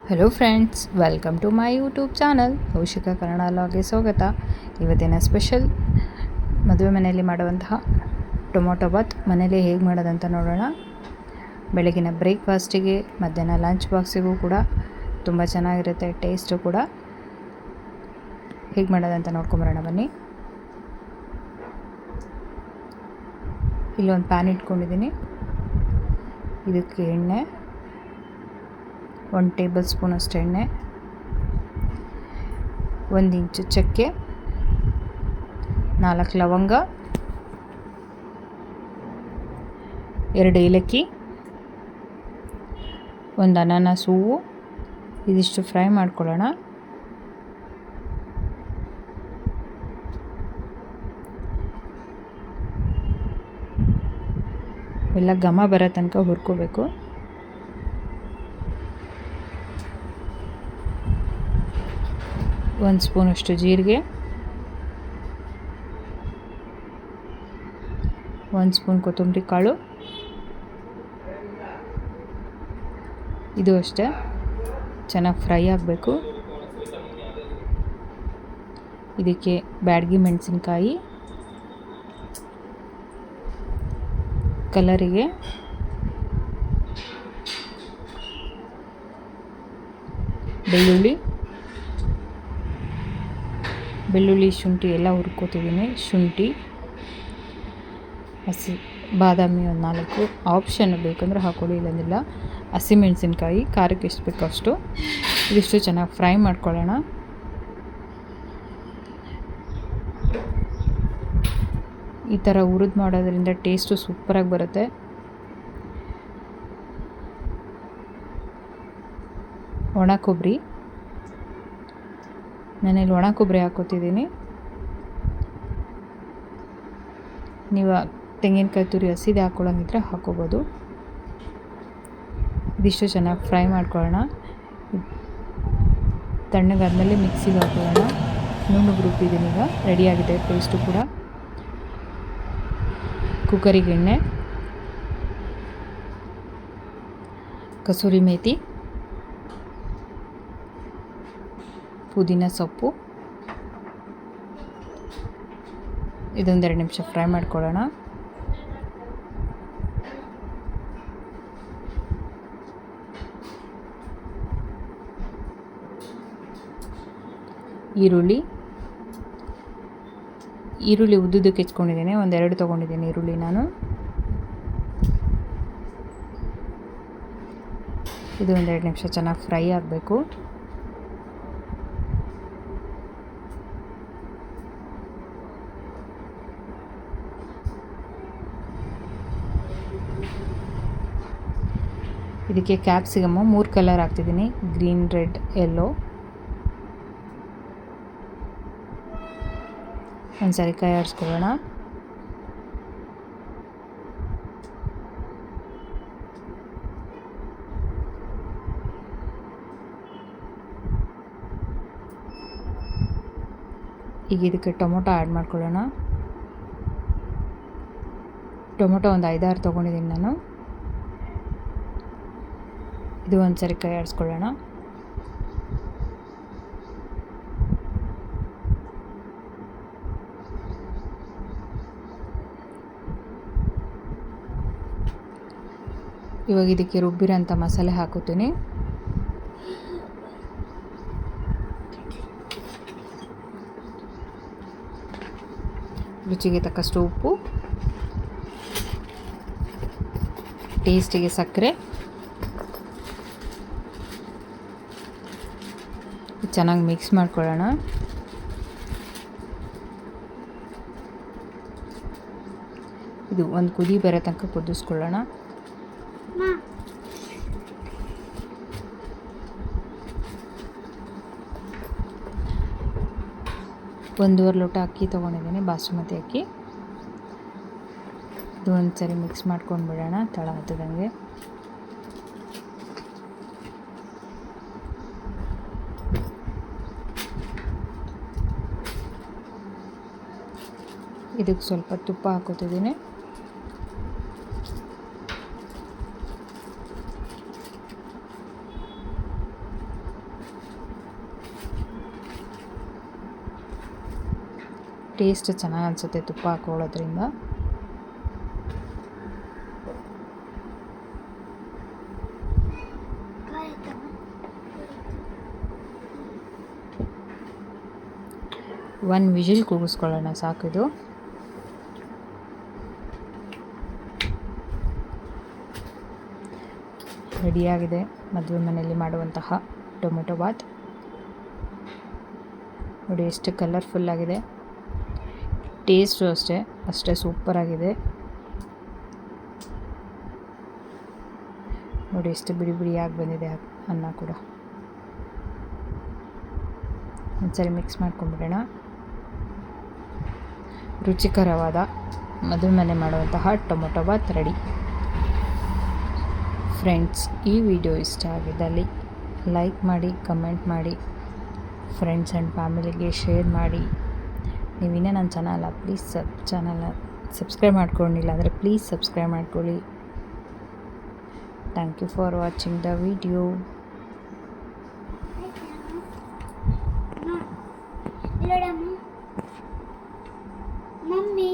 Hello friends, welcome to my YouTube channel Kaushika Kannada ಲಾಗ್ಗೆ ಸ್ವಾಗತ. ಇವತ್ತಿನ ಸ್ಪೆಷಲ್ ಮದುವೆ ಮನೆಯಲ್ಲಿ ಮಾಡುವಂತಹ ಟೊಮೊಟೊ ಬಾತ್ ಮನೇಲಿ ಹೇಗೆ ಮಾಡೋದಂತ ನೋಡೋಣ. ಬೆಳಗಿನ ಬ್ರೇಕ್ಫಾಸ್ಟಿಗೆ, ಮಧ್ಯಾಹ್ನ ಲಂಚ್ ಬಾಕ್ಸಿಗೂ ಕೂಡ ತುಂಬ ಚೆನ್ನಾಗಿರುತ್ತೆ. ಟೇಸ್ಟು ಕೂಡ. ಹೇಗೆ ಮಾಡೋದಂತ ನೋಡ್ಕೊಂಬರೋಣ ಬನ್ನಿ. ಇಲ್ಲೊಂದು ಪ್ಯಾನ್ ಇಟ್ಕೊಂಡಿದ್ದೀನಿ. ಇದಕ್ಕೆ ಎಣ್ಣೆ, 1 ಟೇಬಲ್ ಸ್ಪೂನ್ ಅಷ್ಟು ಎಣ್ಣೆ, 1 ಇಂಚು ಚಕ್ಕೆ, 4 ಲವಂಗ, 2 ಏಲಕ್ಕಿ, 1 ಅನಾನಸ್ ಹೂವು. ಇದಿಷ್ಟು ಫ್ರೈ ಮಾಡ್ಕೊಳ್ಳೋಣ. ಎಲ್ಲ ಘಮ ಬರೋ ತನಕ ಹುರ್ಕೋಬೇಕು. ಒಂದು ಸ್ಪೂನಷ್ಟು ಜೀರಿಗೆ, 1 ಸ್ಪೂನ್ ಕೊತ್ತಂಬರಿ ಕಾಳು. ಇದು ಅಷ್ಟೇ ಚೆನ್ನಾಗಿ ಫ್ರೈ ಆಗಬೇಕು. ಇದಕ್ಕೆ ಬ್ಯಾಡಗಿ ಮೆಣಸಿನ್ಕಾಯಿ, ಕಲರಿಗೆ ಬೆಳ್ಳುಳ್ಳಿ ಶುಂಠಿ ಎಲ್ಲ ಹುರ್ಕೋತಿದ್ದೀನಿ. ಶುಂಠಿ, ಬಾದಾಮಿ 4 ಆಪ್ಷನ್, ಬೇಕಂದ್ರೆ ಹಾಕೊಳ್ಳಿ, ಇಲ್ಲಂದಿಲ್ಲ. ಹಸಿಮೆಣಸಿನ್ಕಾಯಿ, ಖಾರಕ್ಕೆ ಎಷ್ಟು ಬೇಕೋ ಅಷ್ಟು. ಇದಿಷ್ಟು ಚೆನ್ನಾಗಿ ಫ್ರೈ ಮಾಡ್ಕೊಳ್ಳೋಣ. ಈ ಥರ ಹುರಿದು ಮಾಡೋದ್ರಿಂದ ಟೇಸ್ಟು ಸೂಪರಾಗಿ ಬರುತ್ತೆ. ಒಣ ಕೊಬ್ಬರಿ, ನಾನಿಲ್ಲಿ ಒಣ ಕೊಬ್ಬರಿ ಹಾಕೋತಿದ್ದೀನಿ. ನೀವು ತೆಂಗಿನಕಾಯಿ ತುರಿ ಹಸಿದು ಹಾಕ್ಕೊಳ್ಳೋಂಗಿದ್ರೆ ಹಾಕೋಬೋದು. ಇದಿಷ್ಟು ಚೆನ್ನಾಗಿ ಫ್ರೈ ಮಾಡ್ಕೊಳ್ಳೋಣ. ತಣ್ಣಗಾದ್ಮೇಲೆ ಮಿಕ್ಸಿಗೆ ಹಾಕೊಳ್ಳೋಣ. ನುಣ್ಣಗೆ ರುಬ್ಬಿದ್ದೀನಿ. ಈಗ ರೆಡಿಯಾಗಿದೆ ಪೇಸ್ಟು ಕೂಡ. ಕುಕ್ಕರಿಗೆ ಎಣ್ಣೆ, ಕಸೂರಿ ಮೇಥಿ, ಪುದೀನ ಸೊಪ್ಪು, ಇದೊಂದು 2 ನಿಮಿಷ ಫ್ರೈ ಮಾಡ್ಕೊಳ್ಳೋಣ. ಈರುಳ್ಳಿ ಉದ್ದುದಕ್ಕೆ ಹೆಚ್ಕೊಂಡಿದ್ದೀನಿ. 2 ತೊಗೊಂಡಿದ್ದೀನಿ ಈರುಳ್ಳಿ ನಾನು. ಇದು 2 ನಿಮಿಷ ಚೆನ್ನಾಗಿ ಫ್ರೈ ಆಗಬೇಕು. ಇದಕ್ಕೆ ಕ್ಯಾಪ್ಸಿಕಮ್ಮು 3 ಕಲರ್ ಹಾಕ್ತಿದ್ದೀನಿ, ಗ್ರೀನ್, ರೆಡ್, ಯೆಲ್ಲೋ. ಒಂದ್ಸರಿ ಕೈ ಆಡಿಸ್ಕೊಳ್ಳೋಣ. ಈಗ ಇದಕ್ಕೆ ಟೊಮೊಟೊ ಆ್ಯಡ್ ಮಾಡ್ಕೊಳ್ಳೋಣ. ಟೊಮೊಟೊ ಒಂದು 5-6 ತೊಗೊಂಡಿದ್ದೀನಿ ನಾನು. ಇದು ಒಂದ್ಸರಿ ಕೈ ಆಡಿಸ್ಕೊಳ್ಳೋಣ. ಇವಾಗ ಇದಕ್ಕೆ ರುಬ್ಬಿರೋಂಥ ಮಸಾಲೆ ಹಾಕೋತೀನಿ. ರುಚಿಗೆ ತಕ್ಕಷ್ಟು ಉಪ್ಪು, ಟೇಸ್ಟಿಗೆ ಸಕ್ಕರೆ. ಚೆನ್ನಾಗಿ ಮಿಕ್ಸ್ ಮಾಡ್ಕೊಳ್ಳೋಣ. ಇದು ಒಂದು ಕುದಿ ಬರೋ ತನಕ ಕುದಿಸ್ಕೊಳ್ಳೋಣ. ಒಂದೂವರೆ ಲೋಟ ಅಕ್ಕಿ ತೊಗೊಂಡಿದ್ದೀನಿ, ಬಾಸುಮತಿ ಅಕ್ಕಿ. ಇದು ಒಂದ್ಸರಿ ಮಿಕ್ಸ್ ಮಾಡ್ಕೊಂಡು ಬಿಡೋಣ ತಳ ಹತ್ತದಂಗೆ. ಇದಕ್ಕೆ ಸ್ವಲ್ಪ ತುಪ್ಪ ಹಾಕೋತಿದ್ದೀನಿ. ಟೇಸ್ಟ್ ಚೆನ್ನಾಗಿ ಅನಿಸುತ್ತೆ ತುಪ್ಪ ಹಾಕೊಳ್ಳೋದ್ರಿಂದ. ಒಂದು ವಿಜಿಲ್ ಕೂಗಿಸ್ಕೊಳ್ಳೋಣ ಸಾಕಿದು. ರೆಡಿಯಾಗಿದೆ ಮದುವೆ ಮನೆಯಲ್ಲಿ ಮಾಡುವಂತಹ ಟೊಮೆಟೊ ಬಾತ್. ನೋಡಿ ಎಷ್ಟು ಕಲರ್ಫುಲ್ ಆಗಿದೆ, ಟೇಸ್ಟು ಅಷ್ಟೇ ಸೂಪರಾಗಿದೆ. ನೋಡಿ ಎಷ್ಟು ಬಿಡಿ ಬಿಡಿಯಾಗಿ ಬಂದಿದೆ ಅನ್ನ ಕೂಡ. ಒಂದ್ಸರಿ ಮಿಕ್ಸ್ ಮಾಡ್ಕೊಂಡ್ಬಿಡೋಣ. ರುಚಿಕರವಾದ ಮದುವೆ ಮನೆ ಮಾಡುವಂತಹ ಟೊಮೊಟೊ ಬಾತ್ ರೆಡಿ. ಫ್ರೆಂಡ್ಸ್, ಈ ವಿಡಿಯೋ ಇಷ್ಟ ಆಗಿದ್ದಲ್ಲಿ ಲೈಕ್ ಮಾಡಿ, ಕಮೆಂಟ್ ಮಾಡಿ, ಫ್ರೆಂಡ್ಸ್ ಆ್ಯಂಡ್ ಫ್ಯಾಮಿಲಿಗೆ ಶೇರ್ ಮಾಡಿ. ನೀವಿನ್ನೂ ನನ್ನ ಚಾನಲ್ನ ಸಬ್ಸ್ಕ್ರೈಬ್ ಮಾಡ್ಕೊಂಡಿಲ್ಲ ಅಂದರೆ ಪ್ಲೀಸ್ ಸಬ್ಸ್ಕ್ರೈಬ್ ಮಾಡ್ಕೊಳ್ಳಿ. Thank you for watching the video. Mummy